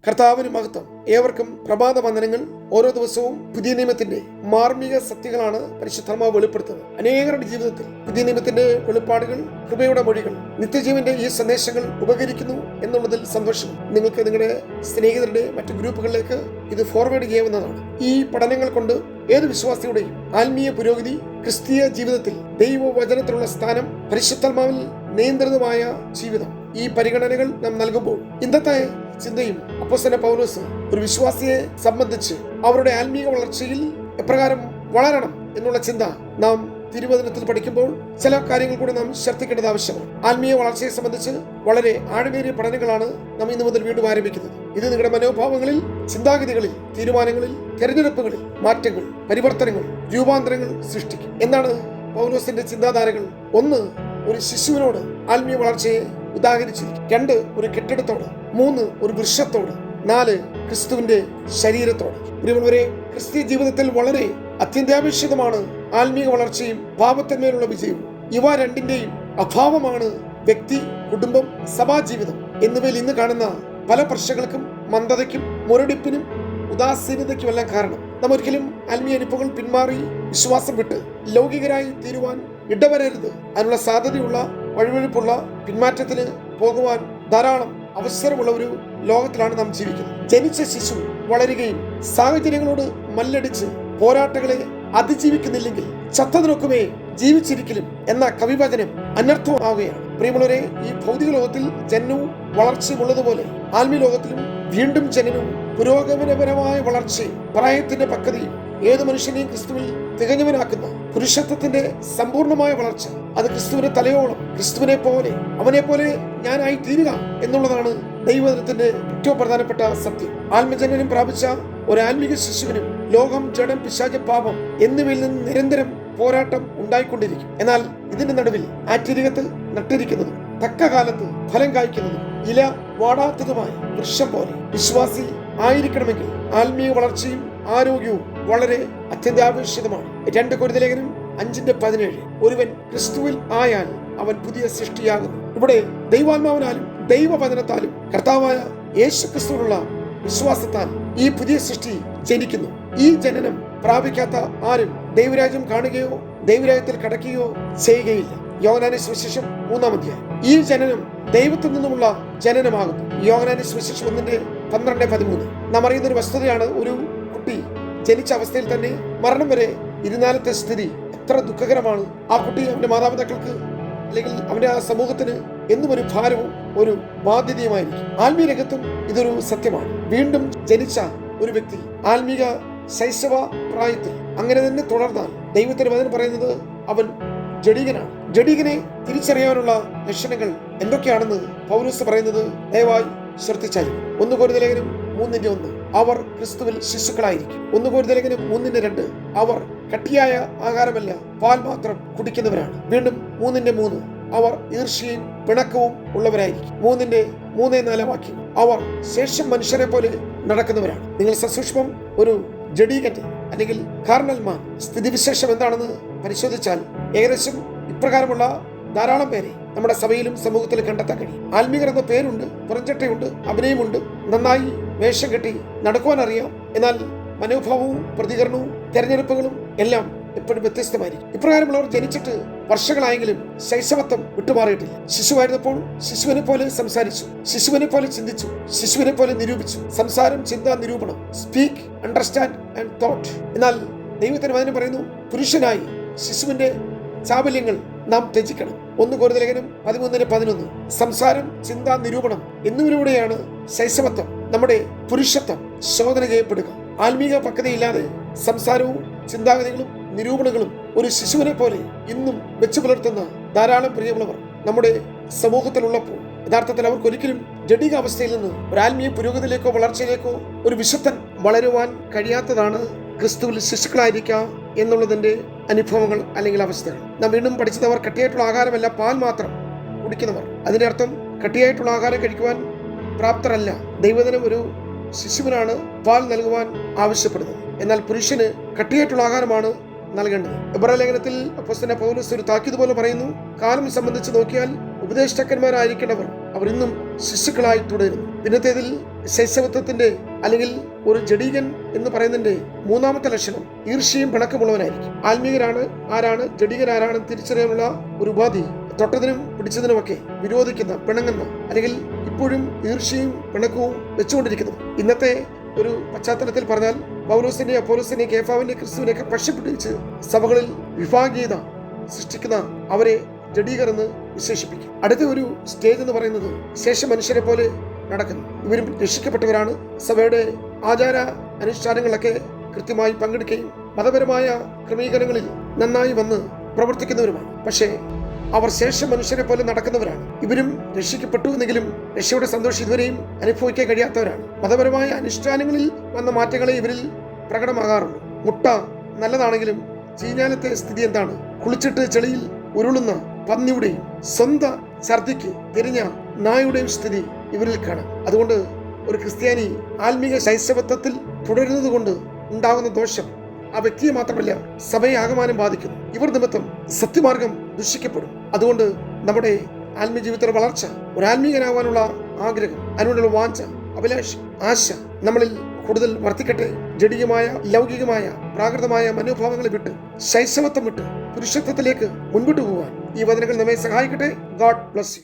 കർത്താവിന് മഹത്വം. ഏവർക്കും പ്രഭാത വന്ദനങ്ങൾ. ഓരോ ദിവസവും പുതിയ നിയമത്തിന്റെ മാർമിക സത്യങ്ങളാണ് പരിശുദ്ധാത്മാവ് വെളിപ്പെടുത്തുന്നത്. അനേകരുടെ ജീവിതത്തിൽ പുതിയ നിയമത്തിന്റെ വെളിപ്പാടുകൾ, കൃപയുടെ മൊഴികൾ, നിത്യജീവന്റെ ഈ സന്ദേശങ്ങൾ ഉപകരിക്കുന്നു എന്നുള്ളതിൽ സന്തോഷം. നിങ്ങൾക്ക് നിങ്ങളുടെ സ്നേഹിതരുടെ മറ്റു ഗ്രൂപ്പുകളിലേക്ക് ഇത് ഫോർവേഡ് ചെയ്യാവുന്നതാണ്. ഈ പഠനങ്ങൾ കൊണ്ട് ഏത് വിശ്വാസിയുടെയും ആത്മീയ പുരോഗതി, ക്രിസ്തീയ ജീവിതത്തിൽ ദൈവവചനത്തിലുള്ള സ്ഥാനം, പരിശുദ്ധാത്മാവിൽ നിയന്ത്രിതമായ ജീവിതം, ഈ പരിഗണനകൾ നാം നൽകുമ്പോൾ ഇന്നത്തെ ചിന്തയും അപ്പോസ്തലൻ പൗലോസ് ഒരു വിശ്വാസിയെ സംബന്ധിച്ച് അവരുടെ ആത്മീയ വളർച്ചയിൽ എപ്രകാരം വളരണം എന്നുള്ള ചിന്ത നാം തിരുവചനത്തിൽ പഠിക്കുമ്പോൾ ചില കാര്യങ്ങൾ കൂടി നാം ശ്രദ്ധിക്കേണ്ടത് ആവശ്യമാണ്. ആത്മീയ വളർച്ചയെ സംബന്ധിച്ച് വളരെ ആഴമേറിയ പഠനങ്ങളാണ് നാം ഇന്നു മുതൽ വീണ്ടും ആരംഭിക്കുന്നത്. ഇത് നിങ്ങളുടെ മനോഭാവങ്ങളിൽ, ചിന്താഗതികളിൽ, തീരുമാനങ്ങളിൽ, തെരഞ്ഞെടുപ്പുകളിൽ മാറ്റങ്ങൾ, പരിവർത്തനങ്ങൾ, രൂപാന്തരങ്ങൾ സൃഷ്ടിക്കും. എന്താണ് പൗലോസിന്റെ ചിന്താധാരകൾ? ഒന്ന്, ഒരു ശിശുവിനോട് ആത്മീയ വളർച്ചയെ ഉദാഹരിച്ചിരിക്കും. 2, ഒരു കെട്ടിടത്തോട്. 3, ഒരു വൃക്ഷത്തോട്. 4, ക്രിസ്തുവിന്റെ ശരീരത്തോട്. പ്രിയമുള്ളവരെ, ക്രിസ്തീയ ജീവിതത്തിൽ വളരെ അത്യന്താപേക്ഷിതമാണ് ആത്മീയ വളർച്ചയും പാപത്തിന്മേലുള്ള വിജയവും. ഇവ രണ്ടിന്റെയും അഭാവമാണ് വ്യക്തി, കുടുംബം, സഭാജീവിതം എന്നിവയിൽ ഇന്ന് കാണുന്ന പല പ്രശ്നങ്ങൾക്കും, മന്ദതയ്ക്കും, മുരടിപ്പിനും, ഉദാസീനതയ്ക്കുമെല്ലാം കാരണം. നാം ഒരിക്കലും ആത്മീയ അനുഭവങ്ങൾ പിന്മാറി വിശ്വാസം വിട്ട് ലൗകികരായി തീരുവാൻ ഇടവരരുത്. അതിനുള്ള സാധ്യതയുള്ള, വഴുവഴുപ്പുള്ള പിന്മാറ്റത്തിന് പോകുവാൻ ധാരാളം അവസരമുള്ള ഒരു ലോകത്തിലാണ് നാം ജീവിക്കുന്നത്. ജനിച്ച ശിശു വളരുകയും സാഹചര്യങ്ങളോട് മല്ലടിച്ച് പോരാട്ടങ്ങളെ അതിജീവിക്കുന്നില്ലെങ്കിൽ ചത്തതിനൊക്കുമേ ജീവിച്ചിരിക്കലും എന്ന കവിവചനം അനർത്ഥമാവുകയാണ്. പ്രിയമുള്ളവരെ, ഈ ഭൗതിക ലോകത്തിൽ ജനനവും വളർച്ചയും ഉള്ളതുപോലെ ആത്മീയ ലോകത്തിലും വീണ്ടും ജനനവും പുരോഗമനപരമായ വളർച്ചയും പ്രായത്തിന്റെ പക്വതയും ഏത് മനുഷ്യനെയും ക്രിസ്തുവിൽ തികഞ്ഞവനാക്കുന്ന പുരുഷത്വത്തിന്റെ സമ്പൂർണമായ വളർച്ച, അത് ക്രിസ്തുവിന്റെ തലയോളം ക്രിസ്തുവിനെ പോലെ, അവനെ പോലെ ഞാനായി തീരുക എന്നുള്ളതാണ് ദൈവത്തിന്റെ ഏറ്റവും പ്രധാനപ്പെട്ട സത്യം. ആത്മജനനം പ്രാപിച്ച ഒരു ആത്മീക ശിശുവിനും ലോകം, ജഡം, പിശാച, പാപം എന്നിവയിൽ നിന്ന് നിരന്തരം പോരാട്ടം ഉണ്ടായിക്കൊണ്ടിരിക്കും. എന്നാൽ ഇതിന്റെ നടുവിൽ ആറ്റിരികത്ത് നട്ടിരിക്കുന്നതും തക്ക കാലത്ത് ഫലം കായ്ക്കുന്നതും ഇല വാടാത്തതുമായ വൃക്ഷം പോലെ വിശ്വാസി ആയിരിക്കണമെങ്കിൽ ആത്മീയ വളർച്ചയും ആരോഗ്യവും വളരെ അത്യന്താപേക്ഷിതമാണ്. 2 കൊരിന്ത്യർ ലേഖനം 5:17, ഒരുവൻ ക്രിസ്തുവിൽ ആയാൽ അവൻ പുതിയ സൃഷ്ടിയാകുന്നു. ഇവിടെ ദൈവാത്മാവിനാലും ദൈവവചനത്താലും കർത്താവായ യേശു ക്രിസ്തുവിനുള്ള വിശ്വാസത്താൽ ഈ പുതിയ സൃഷ്ടി ജനിക്കുന്നു. ഈ ജനനം പ്രാപിക്കാത്ത ആരും ദൈവരാജ്യം കാണുകയോ ദൈവരാജ്യത്തിൽ കടക്കുകയോ ചെയ്യുകയില്ല. യോഹന്നാന്റെ സുവിശേഷം 3-ാം അധ്യായം. ഈ ജനനം ദൈവത്തിൽ നിന്നുമുള്ള ജനനമാകുന്നു. യോഹന്നാന്റെ സുവിശേഷം 1:12-13. നാം അറിയുന്ന ഒരു വസ്തുതയാണ്, ഒരു കുട്ടി ജനിച്ച അവസ്ഥയിൽ തന്നെ മരണം വരെ ഇരുന്നാലത്തെ സ്ഥിതി എത്ര ദുഃഖകരമാണ്. ആ കുട്ടി അവന്റെ മാതാപിതാക്കൾക്ക് അല്ലെങ്കിൽ അവന്റെ ആ സമൂഹത്തിന് എന്നും ഒരു ഭാരവും ഒരു ബാധ്യതയുമായിരിക്കും. ആത്മീയ രംഗത്തും ഇതൊരു സത്യമാണ്. വീണ്ടും ജനിച്ച ഒരു വ്യക്തി ആത്മീക ശൈശവ പ്രായത്തിൽ അങ്ങനെ തന്നെ തുടർന്നാൽ ദൈവത്തിന്റെ വചനം പറയുന്നത് അവൻ ജഡികനാണ്. ജഡികനെ തിരിച്ചറിയാനുള്ള ലക്ഷണങ്ങൾ എന്തൊക്കെയാണെന്ന് പൗലോസ് പറയുന്നത് ദയവായി ശ്രദ്ധിച്ചാലും. 1 കൊരിന്ത്യർ ലേഖനം 3:1, അവർ ക്രിസ്തുവിൽ ശിശുക്കളായിരിക്കും. 1 കൊരിന്ത്യർ ലേഖനം 3:2, അവർ കട്ടിയായ ആഹാരമല്ല പാൽ മാത്രം കുടിക്കുന്നവരാണ്. വീണ്ടും 3:3, അവർ ഈർഷ്യയും പിണക്കവും ഉള്ളവരായിരിക്കും. 3:4 വാക്യം, അവർ ശേഷം മനുഷ്യരെ പോലെ നടക്കുന്നവരാണ്. നിങ്ങൾ സസൂക്ഷ്മം ഒരു ജഡീകന്റെ അല്ലെങ്കിൽ കാർണൽമാൻ സ്ഥിതിവിശേഷം എന്താണെന്ന് പരിശോധിച്ചാൽ ഏകദേശം ഇപ്രകാരമുള്ള ധാരാളം പേരെ നമ്മുടെ സഭയിലും സമൂഹത്തിലും കണ്ടെത്താൻ കഴിയും. ആത്മീകർ എന്ന പേരുണ്ട്, പുറംചട്ടയുണ്ട്, അഭിനയമുണ്ട്, നന്നായി വേഷം കെട്ടി നടക്കുവാൻ അറിയാം. എന്നാൽ മനോഭാവവും പ്രതികരണവും തെരഞ്ഞെടുപ്പുകളും എല്ലാം എപ്പോഴും വ്യത്യസ്തമായിരിക്കും. ഇപ്രകാരമുള്ളവർ ജനിച്ചിട്ട് വർഷങ്ങളായെങ്കിലും ശൈശവത്വം വിട്ടുമാറിയിട്ടില്ല. ശിശുവായിരുന്നപ്പോൾ ശിശുവിനെ പോലെ സംസാരിച്ചു, ശിശുവിനെ പോലെ ചിന്തിച്ചു, ശിശുവിനെ പോലെ നിരൂപിച്ചു. സംസാരം, ചിന്ത, നിരൂപണം, സ്പീക്ക്, അണ്ടർസ്റ്റാൻഡ് ആൻഡ് തോട്ട്. എന്നാൽ ദൈവത്തിന് വചനം പറയുന്നു, പുരുഷനായി ശിശുവിന്റെ ചാബല്യങ്ങൾ നാം ത്യജിക്കണം. 1 കൊരിന്ത്യർ ലേഖനം 13:11. സംസാരം, ചിന്ത, നിരൂപണം എന്നിവയിലൂടെയാണ് ശൈശവത്വം, നമ്മുടെ പുരുഷത്വം ശോധന ചെയ്യപ്പെടുക. ആത്മീക പക്വതയില്ലാതെ സംസാരവും ചിന്താഗതികളും നിരൂപണങ്ങളും ഒരു ശിശുവിനെ പോലെ ഇന്നും വെച്ചു പുലർത്തുന്ന ധാരാളം പ്രിയമുള്ളവർ നമ്മുടെ സമൂഹത്തിലുള്ളപ്പോൾ യഥാർത്ഥത്തിൽ അവർക്ക് ഒരിക്കലും ജഡിക അവസ്ഥയിൽ നിന്ന് ഒരു ആത്മീയ പുരോഗതിയിലേക്കോ വളർച്ചയിലേക്കോ ഒരു വിശുദ്ധൻ വളരുവാൻ കഴിയാത്തതാണ് ക്രിസ്തുവിൽ ശിശുക്കളായിരിക്കുക എന്നുള്ളതിന്റെ അനുഭവങ്ങൾ അല്ലെങ്കിൽ അവസ്ഥകൾ. നാം വീണ്ടും പഠിച്ചത്, അവർ കട്ടിയായിട്ടുള്ള ആഹാരമല്ല പാൽ മാത്രം കുടിക്കുന്നവർ. അതിന്റെ അർത്ഥം കട്ടിയായിട്ടുള്ള ആഹാരം കഴിക്കുവാൻ പ്രാപ്തരല്ല. ദൈവജനം ഒരു ശിശുവിനാണ് പാൽ നൽകുവാൻ ആവശ്യപ്പെടുന്നത്. എന്നാൽ പുരുഷന് കട്ടിയായിട്ടുള്ള ആഹാരമാണ് നൽകേണ്ടത്. എബ്രായ ലേഖനത്തിൽ അപ്പോസ്തലൻ പൗലോസ് ഒരു താക്കീത് പോലെ പറയുന്നു, കാലം സംബന്ധിച്ച് നോക്കിയാൽ ഉപദേഷ്ടാക്കന്മാരായിരിക്കേണ്ടവർ അവർ ഇന്നും ശിശുക്കളായി തുടരുന്നു. ഇന്നത്തേതിൽ ശൈശവത്വത്തിന്റെ അല്ലെങ്കിൽ ഒരു ജഡീകൻ എന്ന് പറയുന്നതിന്റെ മൂന്നാമത്തെ ലക്ഷണം ഈർഷ്യയും പിണക്കമുള്ളവനായിരിക്കും. ആത്മീയരാണ് ആരാണ്, ജഡീകരാരാണെന്ന് തിരിച്ചറിയാനുള്ള ഒരു ഉപാധി തൊട്ടതിനും പിടിച്ചതിനുമൊക്കെ വിരോധിക്കുന്ന, പിണങ്ങുന്ന, അല്ലെങ്കിൽ ഇപ്പോഴും ഈർഷ്യയും പിണക്കവും വെച്ചുകൊണ്ടിരിക്കുന്നു. ഇന്നത്തെ ഒരു പശ്ചാത്തലത്തിൽ പറഞ്ഞാൽ പൗലോസിനെ, അപ്പോലോസിനെ, കേഫാവിനെ, ക്രിസ്തുവിനെയൊക്കെ പക്ഷിപ്പിടിച്ച് സഭകളിൽ വിഭാഗീയത സൃഷ്ടിക്കുന്ന അവരെ ജഡീകർ എന്ന് വിശേഷിപ്പിക്കും. അടുത്ത ഒരു സ്റ്റേജ് എന്ന് പറയുന്നത് ശേഷ മനുഷ്യരെ പോലെ നടക്കുന്നു. ഇവരും രക്ഷിക്കപ്പെട്ടവരാണ്. സഭയുടെ ആചാര അനുഷ്ഠാനങ്ങളൊക്കെ കൃത്യമായി പങ്കെടുക്കുകയും മതപരമായ ക്രമീകരണങ്ങളിൽ നന്നായി വന്ന് പ്രവർത്തിക്കുന്നവരുമാണ്. പക്ഷേ അവർ ശേഷ മനുഷ്യരെ പോലെ നടക്കുന്നവരാണ്. ഇവരും രക്ഷിക്കപ്പെട്ടു എന്നെങ്കിലും രക്ഷയുടെ സന്തോഷം ഇതുവരെയും അനുഭവിക്കാൻ കഴിയാത്തവരാണ്. മതപരമായ അനുഷ്ഠാനങ്ങളിൽ വന്ന മാറ്റങ്ങളെ ഇവരിൽ പ്രകടമാകാറുള്ളൂ. മുട്ട നല്ലതാണെങ്കിലും ചീഞ്ഞാലത്തെ സ്ഥിതി എന്താണ്? കുളിച്ചിട്ട് ചെളിയിൽ ഉരുളുന്ന പന്നിയുടെയും സ്വന്തം ഛർദിക്ക് തിരിഞ്ഞ നായുടെയും സ്ഥിതി ഇവരിൽ കാണാം. അതുകൊണ്ട് ഒരു ക്രിസ്ത്യാനി ആത്മീക ശൈശവത്വത്തിൽ തുടരുന്നത് കൊണ്ട് ഉണ്ടാകുന്ന ദോഷം ആ വ്യക്തിയെ മാത്രമല്ല സഭയെ ആകമാനം ബാധിക്കുന്നു. ഇവർ നിമിത്തം സത്യമാർഗം ദുഷിക്കപ്പെടും. അതുകൊണ്ട് നമ്മുടെ ആത്മീയ ജീവിതത്തിലെ വളർച്ച, ഒരു ആത്മീയനാകാനുള്ള ആഗ്രഹം, അതിനോടുള്ള വാഞ്ച, അഭിലാഷം, ആശ നമ്മളിൽ കൂടുതൽ വർദ്ധിക്കട്ടെ. ജഡികമായ, ലൗകികമായ, പ്രാകൃതമായ മനോഭാവങ്ങളെ വിട്ട് ശൈശവത്വം വിട്ട് പുരുഷത്വത്തിലേക്ക് മുൻപോട്ട് പോകാൻ ഈ വചനങ്ങൾ നമ്മെ സഹായിക്കട്ടെ. God bless you.